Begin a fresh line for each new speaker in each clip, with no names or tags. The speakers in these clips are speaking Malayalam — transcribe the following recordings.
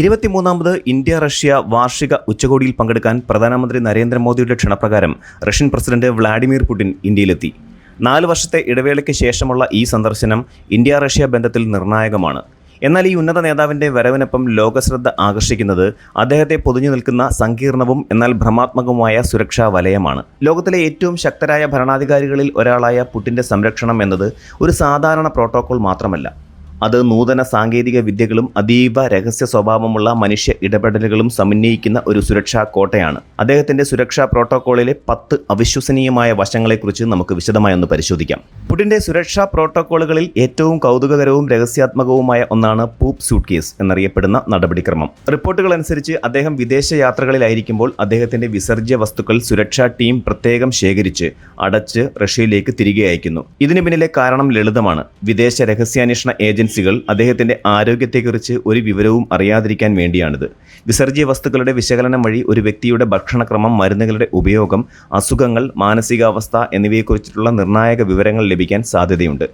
23ാമത് ഇന്ത്യ റഷ്യ വാർഷിക ഉച്ചകോടിയിൽ പങ്കെടുക്കാൻ പ്രധാനമന്ത്രി നരേന്ദ്രമോദിയുടെ ക്ഷണപ്രകാരം റഷ്യൻ പ്രസിഡന്റ് വ്ളാഡിമിർ പുടിൻ ഇന്ത്യയിലെത്തി. 4 വർഷത്തെ ഇടവേളയ്ക്ക് ശേഷമുള്ള ഈ സന്ദർശനം ഇന്ത്യ റഷ്യ ബന്ധത്തിൽ നിർണായകമാണ്. എന്നാൽ ഈ ഉന്നത നേതാവിൻ്റെ വരവിനൊപ്പം ലോകശ്രദ്ധ ആകർഷിക്കുന്നത് അദ്ദേഹത്തെ പൊതിഞ്ഞു നിൽക്കുന്ന സങ്കീർണവും എന്നാൽ ഭ്രമാത്മകവുമായ സുരക്ഷാ വലയമാണ്. ലോകത്തിലെ ഏറ്റവും ശക്തരായ ഭരണാധികാരികളിൽ ഒരാളായ പുടിൻ്റെ സംരക്ഷണം എന്നത് ഒരു സാധാരണ പ്രോട്ടോകോൾ മാത്രമല്ല. അത് നൂതന സാങ്കേതിക വിദ്യകളും അതീവ രഹസ്യ സ്വഭാവമുള്ള മനുഷ്യ ഇടപെടലുകളും സമന്വയിക്കുന്ന ഒരു സുരക്ഷാ കോട്ടയാണ്. അദ്ദേഹത്തിൻ്റെ സുരക്ഷാ പ്രോട്ടോക്കോളിലെ 10 അവിശ്വസനീയമായ വശങ്ങളെക്കുറിച്ച് നമുക്ക് വിശദമായി ഒന്ന് പരിശോധിക്കാം. പുടിൻ്റെ സുരക്ഷാ പ്രോട്ടോക്കോളുകളിൽ ഏറ്റവും കൗതുകകരവും രഹസ്യാത്മകവുമായ ഒന്നാണ് പൂപ്പ് സൂട്ട് കേസ് എന്നറിയപ്പെടുന്ന നടപടിക്രമം. റിപ്പോർട്ടുകൾ അനുസരിച്ച് അദ്ദേഹം വിദേശ യാത്രകളിലായിരിക്കുമ്പോൾ അദ്ദേഹത്തിൻ്റെ വിസർജ്യ വസ്തുക്കൾ സുരക്ഷാ ടീം പ്രത്യേകം ശേഖരിച്ച് അടച്ച് റഷ്യയിലേക്ക് തിരികെ അയക്കുന്നു. ഇതിനു പിന്നിലെ കാരണം ലളിതമാണ്. വിദേശ രഹസ്യാന്വേഷണ ഏജൻസികൾ അദ്ദേഹത്തിൻ്റെ ആരോഗ്യത്തെക്കുറിച്ച് ഒരു വിവരവും അറിയാതിരിക്കാൻ വേണ്ടിയാണിത്. വിസർജ്യ വസ്തുക്കളുടെ വിശകലനം വഴി ഒരു വ്യക്തിയുടെ ഭക്ഷണക്രമം, മരുന്നുകളുടെ ഉപയോഗം, അസുഖങ്ങൾ, മാനസികാവസ്ഥ എന്നിവയെക്കുറിച്ചിട്ടുള്ള നിർണായക വിവരങ്ങൾ ലഭിക്കാൻ സാധ്യതയുണ്ട്.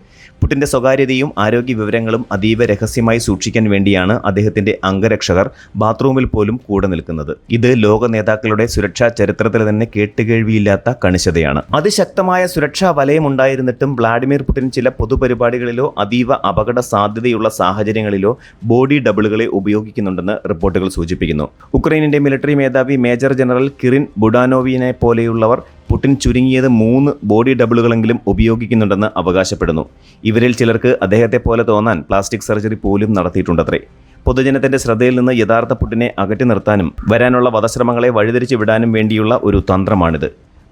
പുടിൻ്റെ സ്വകാര്യതയും ആരോഗ്യ വിവരങ്ങളും അതീവ രഹസ്യമായി സൂക്ഷിക്കാൻ വേണ്ടിയാണ് അദ്ദേഹത്തിൻ്റെ അംഗരക്ഷകർ ബാത്റൂമിൽ പോലും കൂടെ നിൽക്കുന്നത്. ഇത് ലോക നേതാക്കളുടെ സുരക്ഷാ ചരിത്രത്തിൽ തന്നെ കേട്ടുകേഴ്വിയില്ലാത്ത കണിശതയാണ്. അതിശക്തമായ സുരക്ഷാ വലയമുണ്ടായിരുന്നിട്ടും വ്ളാഡിമിർ പുടിൻ ചില പൊതുപരിപാടികളിലോ അതീവ അപകട സാധ്യതയുള്ള സാഹചര്യങ്ങളിലോ ബോഡി ഡബിളുകളെ ഉപയോഗിക്കുന്നുണ്ടെന്ന് റിപ്പോർട്ടുകൾ സൂചിപ്പിക്കുന്നു. ഉക്രൈനിൻ്റെ മിലിറ്ററി മേധാവി മേജർ ജനറൽ കിറിൻ ബുഡാനോവിനെ പോലെയുള്ളവർ പുടിൻ ചുരുങ്ങിയത് 3 ബോഡി ഡബിളുകളെങ്കിലും ഉപയോഗിക്കുന്നുണ്ടെന്ന് അവകാശപ്പെടുന്നു. ഇവരിൽ ചിലർക്ക് അദ്ദേഹത്തെ പോലെ തോന്നാൻ പ്ലാസ്റ്റിക് സർജറി പോലും നടത്തിയിട്ടുണ്ടത്രേ. പൊതുജനത്തിന്റെ ശ്രദ്ധയിൽ നിന്ന് യഥാർത്ഥ പുടിനെ അകറ്റി നിർത്താനും വരാനുള്ള വധശ്രമങ്ങളെ വഴിതിരിച്ചു വിടാനും വേണ്ടിയുള്ള ഒരു തന്ത്രമാണിത്.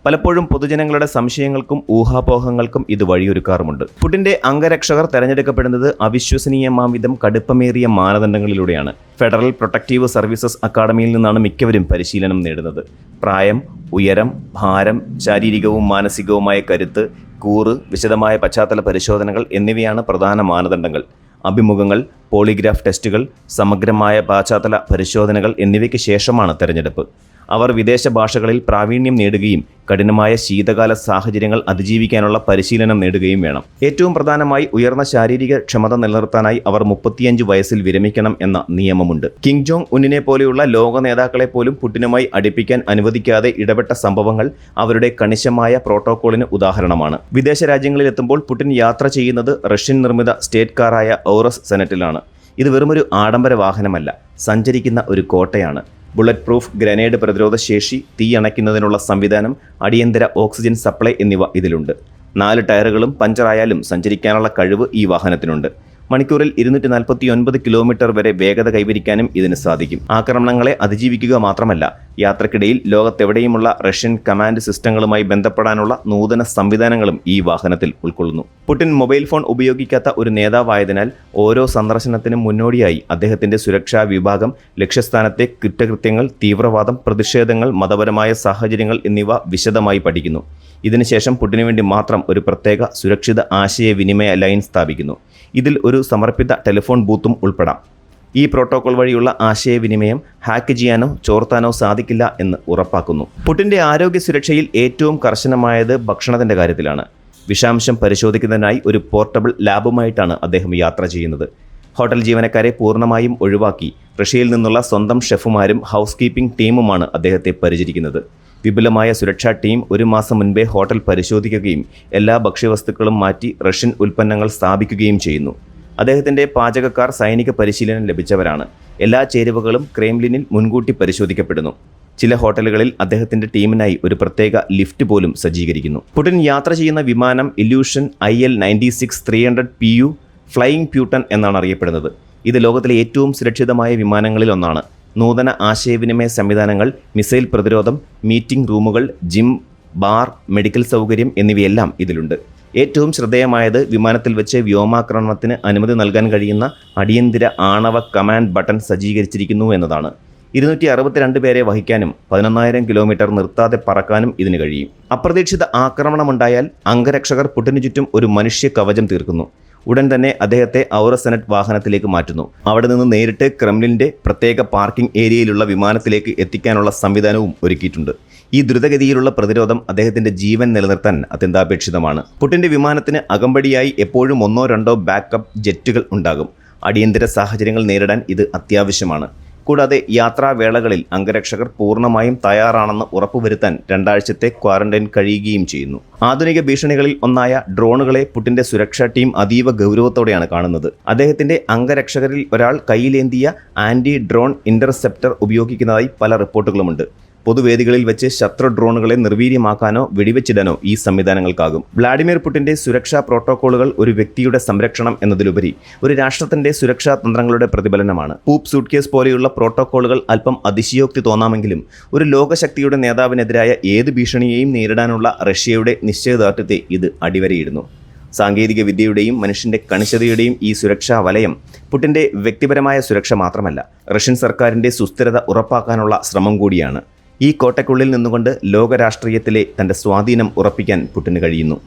പലപ്പോഴും പൊതുജനങ്ങളുടെ സംശയങ്ങൾക്കും ഊഹാപോഹങ്ങൾക്കും ഇത് വഴിയൊരുക്കാറുമുണ്ട്. പുടിൻ്റെ അംഗരക്ഷകർ തെരഞ്ഞെടുക്കപ്പെടുന്നത് അവിശ്വസനീയമാംവിധം കടുപ്പമേറിയ മാനദണ്ഡങ്ങളിലൂടെയാണ്. ഫെഡറൽ പ്രൊട്ടക്റ്റീവ് സർവീസസ് അക്കാഡമിയിൽ നിന്നാണ് മിക്കവരും പരിശീലനം നേടുന്നത്. പ്രായം, ഉയരം, ഭാരം, ശാരീരികവും മാനസികവുമായ കരുത്ത്, കൂറ്, വിശദമായ പശ്ചാത്തല പരിശോധനകൾ എന്നിവയാണ് പ്രധാന മാനദണ്ഡങ്ങൾ. അഭിമുഖങ്ങൾ, പോളിഗ്രാഫ് ടെസ്റ്റുകൾ, സമഗ്രമായ പശ്ചാത്തല പരിശോധനകൾ എന്നിവയ്ക്ക് ശേഷമാണ് തെരഞ്ഞെടുപ്പ്. അവർ വിദേശ ഭാഷകളിൽ പ്രാവീണ്യം നേടുകയും കഠിനമായ ശീതകാല സാഹചര്യങ്ങൾ അതിജീവിക്കാനുള്ള പരിശീലനം നേടുകയും വേണം. ഏറ്റവും പ്രധാനമായി ഉയർന്ന ശാരീരിക ക്ഷമത നിലനിർത്താനായി അവർ 35 വയസ്സിൽ വിരമിക്കണം എന്ന നിയമമുണ്ട്. കിം ജോങ് ഉന്നിനെ പോലെയുള്ള ലോക നേതാക്കളെ പോലും പുടിനുമായി അടുപ്പിക്കാൻ അനുവദിക്കാതെ ഇടപെട്ട സംഭവങ്ങൾ അവരുടെ കണിശമായ പ്രോട്ടോക്കോളിന് ഉദാഹരണമാണ്. വിദേശ രാജ്യങ്ങളിലെത്തുമ്പോൾ പുടിൻ യാത്ര ചെയ്യുന്നത് റഷ്യൻ നിർമ്മിത സ്റ്റേറ്റ് കാറായ ഔറസ് സെനറ്റിലാണ്. ഇത് വെറുമൊരു ആഡംബര വാഹനമല്ല, സഞ്ചരിക്കുന്ന ഒരു കോട്ടയാണ്. ബുള്ളറ്റ് പ്രൂഫ്, ഗ്രനേഡ് പ്രതിരോധ ശേഷി, തീ അണയ്ക്കുന്നതിനുള്ള സംവിധാനം, അടിയന്തര ഓക്സിജൻ സപ്ലൈ എന്നിവ ഇതിലുണ്ട്. 4 ടയറുകളും പഞ്ചറായാലും സഞ്ചരിക്കാനുള്ള കഴിവ് ഈ വാഹനത്തിനുണ്ട്. മണിക്കൂറിൽ 249 കിലോമീറ്റർ വരെ വേഗത കൈവരിക്കാനും ഇതിന് സാധിക്കും. ആക്രമണങ്ങളെ അതിജീവിക്കുക മാത്രമല്ല, യാത്രക്കിടയിൽ ലോകത്തെവിടെയുമുള്ള റഷ്യൻ കമാൻഡ് സിസ്റ്റങ്ങളുമായി ബന്ധപ്പെടാനുള്ള നൂതന സംവിധാനങ്ങളും ഈ വാഹനത്തിൽ ഉൾക്കൊള്ളുന്നു. പുടിൻ മൊബൈൽ ഫോൺ ഉപയോഗിക്കാത്ത ഒരു നേതാവായതിനാൽ ഓരോ സന്ദർശനത്തിനും മുന്നോടിയായി അദ്ദേഹത്തിൻ്റെ സുരക്ഷാ വിഭാഗം ലക്ഷ്യസ്ഥാനത്തെ കുറ്റകൃത്യങ്ങൾ, തീവ്രവാദം, പ്രതിഷേധങ്ങൾ, മതപരമായ സാഹചര്യങ്ങൾ എന്നിവ വിശദമായി പഠിക്കുന്നു. ഇതിനുശേഷം പുടിനു വേണ്ടി മാത്രം ഒരു പ്രത്യേക സുരക്ഷിത ആശയവിനിമയ ലൈൻ സ്ഥാപിക്കുന്നു. ഇതിൽ ഒരു സമർപ്പിത ടെലിഫോൺ ബൂത്തും ഉൾപ്പെടാം. ഈ പ്രോട്ടോകോൾ വഴിയുള്ള ആശയവിനിമയം ഹാക്ക് ചെയ്യാനോ ചോർത്താനോ സാധിക്കില്ല എന്ന് ഉറപ്പാക്കുന്നു. പുടിൻ്റെ ആരോഗ്യ സുരക്ഷയിൽ ഏറ്റവും കർശനമായത് ഭക്ഷണത്തിൻ്റെ കാര്യത്തിലാണ്. വിഷാംശം പരിശോധിക്കുന്നതിനായി ഒരു പോർട്ടബിൾ ലാബുമായിട്ടാണ് അദ്ദേഹം യാത്ര ചെയ്യുന്നത്. ഹോട്ടൽ ജീവനക്കാരെ പൂർണ്ണമായും ഒഴിവാക്കി റഷ്യയിൽ നിന്നുള്ള സ്വന്തം ഷെഫുമാരും ഹൗസ് കീപ്പിംഗ് ടീമുമാണ് അദ്ദേഹത്തെ പരിചരിക്കുന്നത്. വിപുലമായ സുരക്ഷാ ടീം 1 മാസം മുൻപേ ഹോട്ടൽ പരിശോധിക്കുകയും എല്ലാ ഭക്ഷ്യവസ്തുക്കളും മാറ്റി റഷ്യൻ ഉൽപ്പന്നങ്ങൾ സ്ഥാപിക്കുകയും ചെയ്യുന്നു. അദ്ദേഹത്തിൻ്റെ പാചകക്കാർ സൈനിക പരിശീലനം ലഭിച്ചവരാണ്. എല്ലാ ചേരുവകളും ക്രെംലിനിൽ മുൻകൂട്ടി പരിശോധിക്കപ്പെടുന്നു. ചില ഹോട്ടലുകളിൽ അദ്ദേഹത്തിൻ്റെ ടീമിനായി ഒരു പ്രത്യേക ലിഫ്റ്റ് പോലും സജ്ജീകരിക്കുന്നു. പുടിൻ യാത്ര ചെയ്യുന്ന വിമാനം ഇല്യൂഷൻ IL-96-300 PU ഫ്ലൈയിങ് പ്യൂട്ടൺ എന്നാണ് അറിയപ്പെടുന്നത്. ഇത് ലോകത്തിലെ ഏറ്റവും സുരക്ഷിതമായ വിമാനങ്ങളിൽ ഒന്നാണ്. നൂതന ആശയവിനിമയ സംവിധാനങ്ങൾ, മിസൈൽ പ്രതിരോധം, മീറ്റിംഗ് റൂമുകൾ, ജിം, ബാർ, മെഡിക്കൽ സൗകര്യം എന്നിവയെല്ലാം ഇതിലുണ്ട്. ഏറ്റവും ശ്രദ്ധേയമായത് വിമാനത്തിൽ വെച്ച് വ്യോമാക്രമണത്തിന് അനുമതി നൽകാൻ കഴിയുന്ന അടിയന്തര ആണവ കമാൻഡ് ബട്ടൺ സജ്ജീകരിച്ചിരിക്കുന്നു എന്നതാണ്. 262 പേരെ വഹിക്കാനും 11,000 കിലോമീറ്റർ നിർത്താതെ പറക്കാനും ഇതിന് കഴിയും. അപ്രതീക്ഷിത ആക്രമണമുണ്ടായാൽ അംഗരക്ഷകർ പുടിനു ചുറ്റും ഒരു മനുഷ്യ കവചം തീർക്കുന്നു. ഉടൻ തന്നെ അദ്ദേഹത്തെ ഔറസ് സെനറ്റ് വാഹനത്തിലേക്ക് മാറ്റുന്നു. അവിടെ നിന്ന് നേരിട്ട് ക്രെംലിൻ്റെ പ്രത്യേക പാർക്കിംഗ് ഏരിയയിലുള്ള വിമാനത്തിലേക്ക് എത്തിക്കാനുള്ള സംവിധാനവും ഒരുക്കിയിട്ടുണ്ട്. ഈ ദ്രുതഗതിയിലുള്ള പ്രതിരോധം അദ്ദേഹത്തിൻ്റെ ജീവൻ നിലനിർത്താൻ അത്യന്താപേക്ഷിതമാണ്. പുടിൻ്റെ വിമാനത്തിന് അകമ്പടിയായി എപ്പോഴും 1-2 ബാക്കപ്പ് ജെറ്റുകൾ ഉണ്ടാകും. അടിയന്തര സാഹചര്യങ്ങൾ നേരിടാൻ ഇത് അത്യാവശ്യമാണ്. കൂടാതെ യാത്രാവേളകളിൽ അംഗരക്ഷകർ പൂർണ്ണമായും തയ്യാറാണെന്ന് ഉറപ്പുവരുത്താൻ 2 ആഴ്ചത്തെ ക്വാറന്റൈൻ കഴിയുകയും ചെയ്യുന്നു. ആധുനിക ഭീഷണികളിൽ ഒന്നായ ഡ്രോണുകളെ പുടിന്റെ സുരക്ഷാ ടീം അതീവ ഗൗരവത്തോടെയാണ് കാണുന്നത്. അദ്ദേഹത്തിന്റെ അംഗരക്ഷകരിൽ ഒരാൾ കയ്യിലേന്തിയ ആന്റി ഡ്രോൺ ഇന്റർസെപ്റ്റർ ഉപയോഗിക്കുന്നതായി പല റിപ്പോർട്ടുകളുമുണ്ട്. പൊതുവേദികളിൽ വെച്ച് ശത്രു ഡ്രോണുകളെ നിർവീര്യമാക്കാനോ വെടിവെച്ചിടാനോ ഈ സംവിധാനങ്ങൾക്കാകും. വ്ളാഡിമിർ പുടിന്റെ സുരക്ഷാ പ്രോട്ടോക്കോളുകൾ ഒരു വ്യക്തിയുടെ സംരക്ഷണം എന്നതിലുപരി ഒരു രാഷ്ട്രത്തിന്റെ സുരക്ഷാ തന്ത്രങ്ങളുടെ പ്രതിഫലനമാണ്. പൂപ്പ് സൂട്ട്കേസ് പോലെയുള്ള പ്രോട്ടോക്കോളുകൾ അല്പം അതിശയോക്തി തോന്നാമെങ്കിലും ഒരു ലോകശക്തിയുടെ നേതാവിനെതിരായ ഏത് ഭീഷണിയെയും നേരിടാനുള്ള റഷ്യയുടെ നിശ്ചയദാർഢ്യത്തെ ഇത് അടിവരയിടുന്നു. സാങ്കേതിക വിദ്യയുടെയും മനുഷ്യന്റെ കണിശതയുടെയും ഈ സുരക്ഷാ വലയം പുടിന്റെ വ്യക്തിപരമായ സുരക്ഷ മാത്രമല്ല, റഷ്യൻ സർക്കാരിന്റെ സുസ്ഥിരത ഉറപ്പാക്കാനുള്ള ശ്രമം കൂടിയാണ്. ഈ കോട്ടയ്ക്കുള്ളിൽ നിന്നുകൊണ്ട് ലോക രാഷ്ട്രീയത്തിലെ തന്റെ സ്വാധീനം ഉറപ്പിക്കാൻ പുടിന് കഴിയുന്നു.